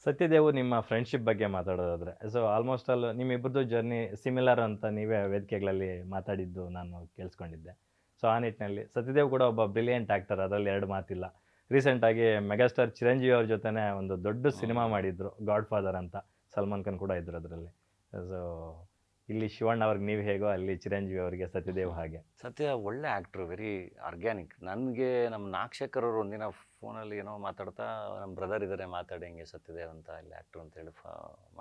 ಸತ್ಯದೇವ್ ನಿಮ್ಮ ಫ್ರೆಂಡ್ಶಿಪ್ ಬಗ್ಗೆ ಮಾತಾಡೋದಾದ್ರೆ, ಸೊ ಆಲ್ಮೋಸ್ಟ್ ಆಲ್ ನಿಮ್ಮಿಬ್ಬರದು ಜರ್ನಿ ಸಿಮಿಲರ್ ಅಂತ ನೀವೇ ವೇದಿಕೆಗಳಲ್ಲಿ ಮಾತಾಡಿದ್ದು ನಾನು ಕೇಳಿಸ್ಕೊಂಡಿದ್ದೆ. ಸೊ ಆ ನಿಟ್ಟಿನಲ್ಲಿ ಸತ್ಯದೇವ್ ಕೂಡ ಒಬ್ಬ ಬ್ರಿಲಿಯಂಟ್ ಆ್ಯಕ್ಟರ್, ಅದರಲ್ಲಿ ಎರಡು ಮಾತಿಲ್ಲ. ರೀಸೆಂಟಾಗಿ ಮೆಗಾಸ್ಟಾರ್ ಚಿರಂಜೀವಿ ಅವ್ರ ಜೊತೆನೇ ಒಂದು ದೊಡ್ಡ ಸಿನಿಮಾ ಮಾಡಿದ್ರು, ಗಾಡ್ ಫಾದರ್ ಅಂತ. ಸಲ್ಮಾನ್ ಖಾನ್ ಕೂಡ ಇದ್ರು ಅದರಲ್ಲಿ. ಸೊ ಇಲ್ಲಿ ಶಿವಣ್ಣ ಅವ್ರಿಗೆ ನೀವು ಹೇಗೋ, ಅಲ್ಲಿ ಚಿರಂಜೀವಿ ಅವರಿಗೆ ಸತ್ಯದೇವ್ ಹಾಗೆ. ಸತ್ಯ ಒಳ್ಳೆ ಆ್ಯಕ್ಟ್ರು, ವೆರಿ ಆರ್ಗ್ಯಾನಿಕ್. ನನಗೆ ನಮ್ಮ ನಾಗಶೇಖರ್ ಅವರು ಒಂದಿನ ಫೋನಲ್ಲಿ ಏನೋ ಮಾತಾಡ್ತಾ, ನಮ್ಮ ಬ್ರದರ್ ಇದ್ದಾರೆ ಮಾತಾಡಿ ಹಿಂಗೆ ಸತ್ಯದೇವ್ ಅಂತ ಇಲ್ಲಿ ಆ್ಯಕ್ಟ್ರು ಅಂತೇಳಿ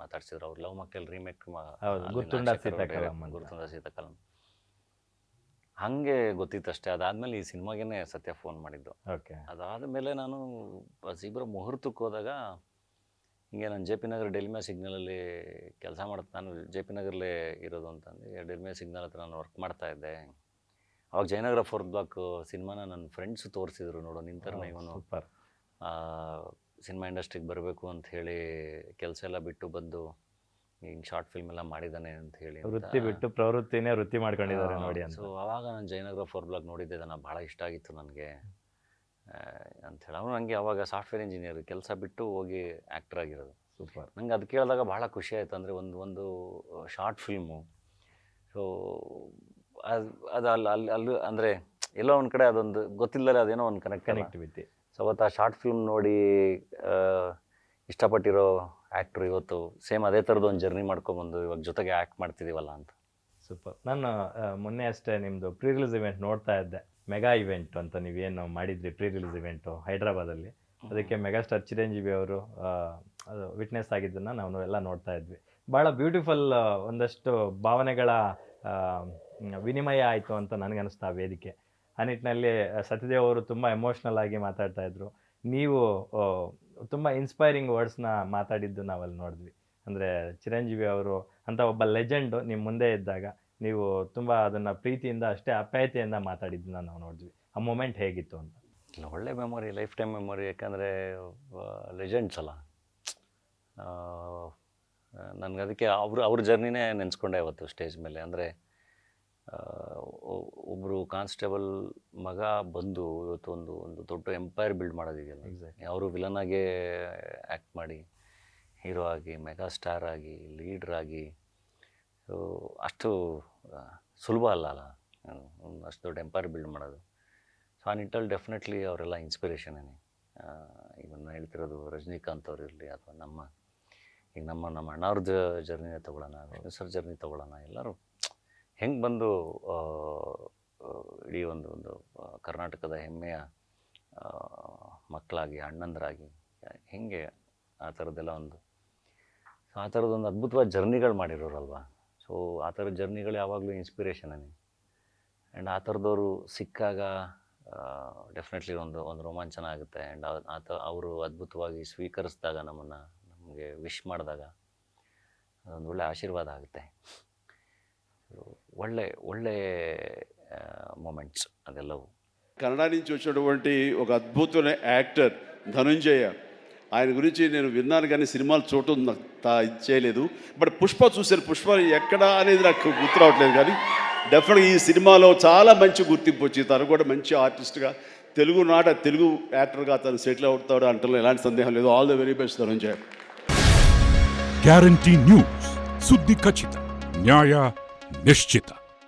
ಮಾತಾಡ್ಸಿದ್ರು. ಅವ್ರು ಲವ್ ಮಕ್ಕಳು ರೀಮೇಕ್ ಗುರ್ತುಂಡ ಸೀತಾಕಲಂ ಗುರ್ತುಂಡ ಸೀತಾಕಲಂ ಹಾಗೆ ಗೊತ್ತಿತ್ತಷ್ಟೇ. ಅದಾದಮೇಲೆ ಈ ಸಿನಿಮಾಗೇ ಸತ್ಯ ಫೋನ್ ಮಾಡಿದ್ದು. ಓಕೆ. ಅದಾದಮೇಲೆ ನಾನು ಇಬ್ಬರ ಮುಹೂರ್ತಕ್ಕೆ ಹೋದಾಗ ಹಿಂಗೆ ನಾನು ಜೆ ಪಿ ನಗರ ಡೆಲ್ಮಿಯಾ ಸಿಗ್ನಲಲ್ಲಿ ಕೆಲಸ ಮಾಡುತ್ತೆ. ನಾನು ಜೆ ಪಿ ನಗರಲ್ಲೇ ಇರೋದು ಅಂತಂದು ಡೆಲ್ಮಿಯಾ ಸಿಗ್ನಲ್ ಹತ್ರ ನಾನು ವರ್ಕ್ ಮಾಡ್ತಾಯಿದ್ದೆ. ಅವಾಗ ಜಯನಗರ 4th ಬ್ಲಾಕ್ ಸಿನಿಮಾನ ನನ್ನ ಫ್ರೆಂಡ್ಸು ತೋರಿಸಿದ್ರು. ನೋಡು ನಿಂತರ ಇವನು ಸಿನಿಮಾ ಇಂಡಸ್ಟ್ರಿಗೆ ಬರಬೇಕು ಅಂತ ಹೇಳಿ ಕೆಲಸ ಎಲ್ಲ ಬಿಟ್ಟು ಬಂದು ಹಿಂಗೆ ಶಾರ್ಟ್ ಫಿಲ್ಮ್ ಎಲ್ಲ ಮಾಡಿದ್ದಾನೆ ಅಂತ ಹೇಳಿ, ವೃತ್ತಿ ಬಿಟ್ಟು ಪ್ರವೃತ್ತಿನೇ ವೃತ್ತಿ ಮಾಡ್ಕೊಂಡಿದ್ದಾರೆ ನೋಡಿ ಅಂತ. ಸೊ ಅವಾಗ ನಾನು ಜಯನಗರ 4th ಬ್ಲಾಕ್ ನೋಡಿದ್ದೆ, ನಾನು ಭಾಳ ಇಷ್ಟ ಆಗಿತ್ತು ನನಗೆ ಅಂಥೇಳಿ. ಅವನು ನನಗೆ ಅವಾಗ ಸಾಫ್ಟ್ವೇರ್ ಇಂಜಿನಿಯರ್ ಕೆಲಸ ಬಿಟ್ಟು ಹೋಗಿ ಆ್ಯಕ್ಟರ್ ಆಗಿರೋದು. ಸೂಪರ್. ನಂಗೆ ಅದು ಕೇಳಿದಾಗ ಭಾಳ ಖುಷಿ ಆಯಿತು. ಅಂದರೆ ಒಂದು ಶಾರ್ಟ್ ಫಿಲ್ಮು. ಸೊ ಅದು ಅಲ್ಲಿ ಅಂದರೆ ಎಲ್ಲೋ ಒಂದು ಕಡೆ ಅದೊಂದು ಗೊತ್ತಿಲ್ಲದೆ ಅದೇನೋ ಒಂದು ಕನೆಕ್ಟಿವಿಟಿ. ಸೊ ಅವತ್ತು ಆ ಶಾರ್ಟ್ ಫಿಲ್ಮ್ ನೋಡಿ ಇಷ್ಟಪಟ್ಟಿರೋ ಆ್ಯಕ್ಟ್ರು ಇವತ್ತು ಸೇಮ್ ಅದೇ ಥರದ್ದು ಒಂದು ಜರ್ನಿ ಮಾಡ್ಕೊಬಂದು ಇವಾಗ ಜೊತೆಗೆ ಆ್ಯಕ್ಟ್ ಮಾಡ್ತಿದ್ದೀವಲ್ಲ ಅಂತ. ಸೂಪರ್. ನಾನು ಮೊನ್ನೆ ಅಷ್ಟೇ ನಿಮ್ಮದು ಪ್ರೀ ರಿಲೀಸ್ ಇವೆಂಟ್ ನೋಡ್ತಾ ಇದ್ದೆ. ಮೆಗಾ ಇವೆಂಟ್ ಅಂತ ನೀವೇನು ಮಾಡಿದ್ರಿ ಪ್ರೀ ರಿಲೀಸ್ ಇವೆಂಟು ಹೈದ್ರಾಬಾದಲ್ಲಿ. ಅದಕ್ಕೆ ಮೆಗಾಸ್ಟಾರ್ ಚಿರಂಜೀವಿ ಅವರು ಅದು ವಿಟ್ನೆಸ್ ಆಗಿದ್ದನ್ನು ನಾವು ಎಲ್ಲ ನೋಡ್ತಾ ಇದ್ವಿ. ಭಾಳ ಬ್ಯೂಟಿಫುಲ್ ಒಂದಷ್ಟು ಭಾವನೆಗಳ ವಿನಿಮಯ ಆಯಿತು ಅಂತ ನನಗನ್ನಿಸ್ತಾ ಆ ವೇದಿಕೆ. ಆ ನಿಟ್ಟಿನಲ್ಲಿ ಸತ್ಯದೇವ್ ಅವರು ತುಂಬ ಎಮೋಷ್ನಲ್ ಆಗಿ ಮಾತಾಡ್ತಾ ಇದ್ರು. ನೀವು ತುಂಬ ಇನ್ಸ್ಪೈರಿಂಗ್ ವರ್ಡ್ಸ್ನ ಮಾತಾಡಿದ್ದು ನಾವಲ್ಲಿ ನೋಡಿದ್ವಿ. ಅಂದರೆ ಚಿರಂಜೀವಿ ಅವರು ಅಂತ ಒಬ್ಬ ಲೆಜೆಂಡು ನಿಮ್ಮ ಮುಂದೆ ಇದ್ದಾಗ ನೀವು ತುಂಬ ಅದನ್ನು ಪ್ರೀತಿಯಿಂದ ಅಷ್ಟೇ ಆಪ್ಯಾಯತೆಯಿಂದ ಮಾತಾಡಿದ್ದನ್ನ ನಾವು ನೋಡಿದ್ವಿ. ಆ ಮೂಮೆಂಟ್ ಹೇಗಿತ್ತು ಅಂತ? ಇಲ್ಲ, ಒಳ್ಳೆ ಮೆಮೊರಿ, ಲೈಫ್ ಟೈಮ್ ಮೆಮೊರಿ. ಯಾಕಂದರೆ ಲೆಜೆಂಡ್ಸ್ ಅಲ್ಲ. ನನಗೆ ಅದಕ್ಕೆ ಅವ್ರ ಜರ್ನಿನೇ ನೆನೆಸ್ಕೊಂಡೆ ಇವತ್ತು ಸ್ಟೇಜ್ ಮೇಲೆ. ಅಂದರೆ ಒಬ್ಬರು ಕಾನ್ಸ್ಟೇಬಲ್ ಮಗ ಬಂದು ಇವತ್ತು ಒಂದು ದೊಡ್ಡ ಎಂಪೈರ್ ಬಿಲ್ಡ್ ಮಾಡೋದಿದೆಯಲ್ಲ. ಎಕ್ಸಾಕ್ಟ್ಲಿ. ಅವರು ವಿಲನಾಗೆ ಆ್ಯಕ್ಟ್ ಮಾಡಿ ಹೀರೋ ಆಗಿ ಮೆಗಾ ಸ್ಟಾರ್ ಆಗಿ ಲೀಡ್ರ್ ಆಗಿ ಅಷ್ಟು ಸುಲಭ ಅಲ್ಲ ಅಷ್ಟು ದೊಡ್ಡ ಎಂಪೈರ್ ಬಿಲ್ಡ್ ಮಾಡೋದು. ಸೊ ಆ ನಿಟ್ಟಲ್ಲಿ ಡೆಫಿನೆಟ್ಲಿ ಅವರೆಲ್ಲ ಇನ್ಸ್ಪಿರೇಷನ್ನೇ. ಇವನ್ನ ಹೇಳ್ತಿರೋದು ರಜನಿಕಾಂತ್ ಅವ್ರು ಇರಲಿ, ಅಥವಾ ಈಗ ನಮ್ಮ ಅಣ್ಣವ್ರದ್ದು ಜರ್ನಿನೇ ತೊಗೊಳ್ಳೋಣ, ವಿಷ್ಣು ಸರ್ ಜರ್ನಿ ತೊಗೊಳ್ಳೋಣ. ಎಲ್ಲರೂ ಹೆಂಗೆ ಬಂದು ಇಡೀ ಒಂದು ಕರ್ನಾಟಕದ ಹೆಮ್ಮೆಯ ಮಕ್ಕಳಾಗಿ ಆಗಿ ಹೆಂಗೆ ಆ ಥರದ್ದೆಲ್ಲ ಸೊ ಆ ಥರದ್ದೊಂದು ಅದ್ಭುತವಾದ ಜರ್ನಿಗಳು ಮಾಡಿರೋರಲ್ವ. ಸೊ ಆ ಥರದ ಜರ್ನಿಗಳು ಯಾವಾಗಲೂ ಇನ್ಸ್ಪಿರೇಷನ್ನೇ. ಆ್ಯಂಡ್ ಆ ಥರದವರು ಸಿಕ್ಕಾಗ ಡೆಫಿನೆಟ್ಲಿ ಒಂದು ರೋಮಾಂಚನ ಆಗುತ್ತೆ. ಆ್ಯಂಡ್ ಅವರು ಅದ್ಭುತವಾಗಿ ಸ್ವೀಕರಿಸಿದಾಗ ನಮಗೆ ವಿಶ್ ಮಾಡಿದಾಗ ಅದೊಂದು ಒಳ್ಳೆ ಆಶೀರ್ವಾದ ಆಗುತ್ತೆ. ఒళ్ళే మూమెంట్స్ అదెల్లవు. కన్నడ నుంచి వచ్చినటువంటి ఒక అద్భుతమైన యాక్టర్ ధనుంజయ. ఆయన గురించి నేను విన్నాను కానీ సినిమాలు చూడటం నాకు చేయలేదు. బట్ పుష్ప చూశాను. పుష్ప ఎక్కడ అనేది నాకు గుర్తు రావట్లేదు, కానీ డెఫినెట్గా ఈ సినిమాలో చాలా మంచి గుర్తింపు వచ్చింది. తను కూడా మంచి ఆర్టిస్ట్గా తెలుగు యాక్టర్గా తను సెటిల్ అవుతాడు అంటలో ఎలాంటి సందేహం లేదు. All the very best Dhananjaya. Guarantee news, ಸುದ್ದಿ ಖಚಿತ, ನ್ಯಾಯ ನಿಶ್ಚಿತ.